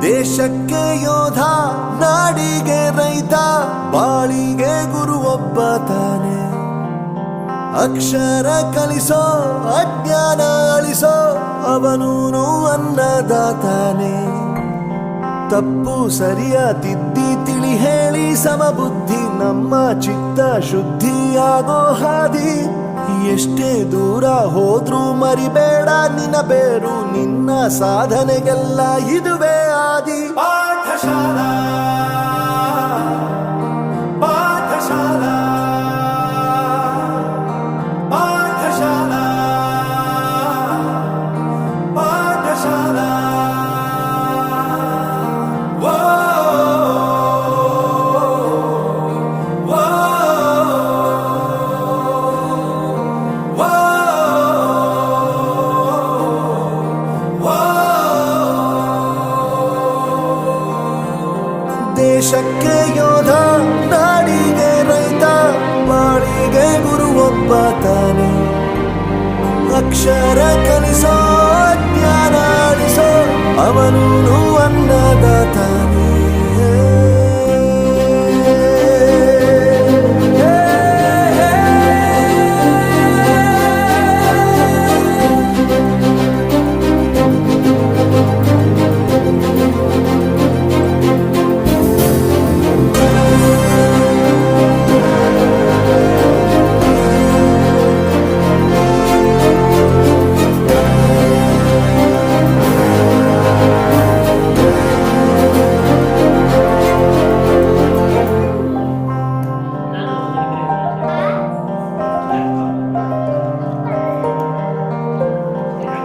ದೇಶಕ್ಕೆ ಯೋಧ, ನಾಡಿಗೆ ರೈತ, ಬಾಳಿಗೆ ಗುರು ಒಬ್ಬ ತಾನೆ. ಅಕ್ಷರ ಕಲಿಸೋ, ಅಜ್ಞಾನ ಅಳಿಸೋ, ಅವನೂನು ಅನ್ನದಾತಾನೆ. ತಪ್ಪು ಸರಿಯ ತಿದ್ದಿ ತಿಳಿ ಹೇಳಿ ಸಮಬುದ್ಧಿ ನಮ್ಮ ಚಿತ್ತ ಶುದ್ಧಿಯಾಗೋ ಹಾದಿ. ಎಷ್ಟೇ ದೂರ ಹೋದ್ರೂ ಮರಿಬೇಡ ನಿನ್ನ ಬೇರು, ನಿನ್ನ ಸಾಧನೆಗೆಲ್ಲ ಇದುವೇ ಆದಿ. ಪಾಠಶಾಲಾ ಪಾಠಶಾಲಾ ಪಾಠಶಾಲಾ ಪಾಠಶಾಲಾ. ದೇಶಕ್ಕೆ ಯೋಧ, ನಾಡಿಗೆ ರೈತ, ಬಾಳಿಗೆ ಗುರು ಒಬ್ಬ ತಾನೆ. ಅಕ್ಷರ ಕಲಿಸೋ, ಜ್ಞಾನ ಅಳಿಸೋ, ಅವನೂನು ಅನ್ನದಾತಾನೆ.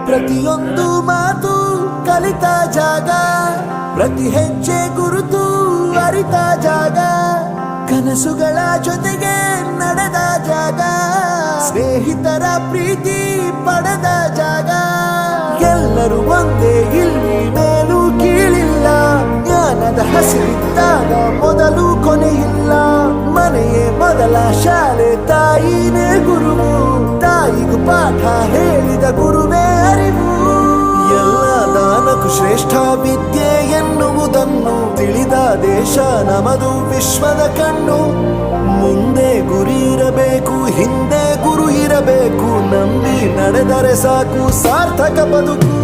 ಪ್ರತಿಯೊಂದು ಮಾತು ಕಲಿತ ಜಾಗ, ಪ್ರತಿ ಹೆಜ್ಜೆ ಗುರುತು ಅರಿತ ಜಾಗ, ಕನಸುಗಳ ಜೊತೆಗೆ ನಡೆದ ಜಾಗ, ಸ್ನೇಹಿತರ ಪ್ರೀತಿ ಪಡೆದ ಜಾಗ. ಎಲ್ಲರೂ ಒಂದೇ, ಇಲ್ಲಿ ಮೇಲೂ ಕೀಳಿಲ್ಲ, ಜ್ಞಾನದ ಹಸಿರಿದ್ದಾಗ ಮೊದಲು ಕೊನೆಯಿಲ್ಲ. ಮನೆಯೇ ಮೊದಲ ಶಾಲೆ, ತಾಯಿನೇ ಗುರುವು, ತಾಯಿಗೂ ಪಾಠ ಹೇಳಿದ ಗುರುವೇ ಅರಿವು. ಎಲ್ಲ ದಾನಕ್ಕೂ ಶ್ರೇಷ್ಠ ವಿದ್ಯೆ ಎನ್ನುವುದನ್ನು ತಿಳಿದ ದೇಶ ನಮದು, ವಿಶ್ವದ ಕಣ್ಣು. ಮುಂದೆ ಗುರಿ ಇರಬೇಕು, ಹಿಂದೆ ಗುರು ಇರಬೇಕು, ನಂಬಿ ನಡೆದರೆ ಸಾಕು ಸಾರ್ಥಕ ಬದುಕು.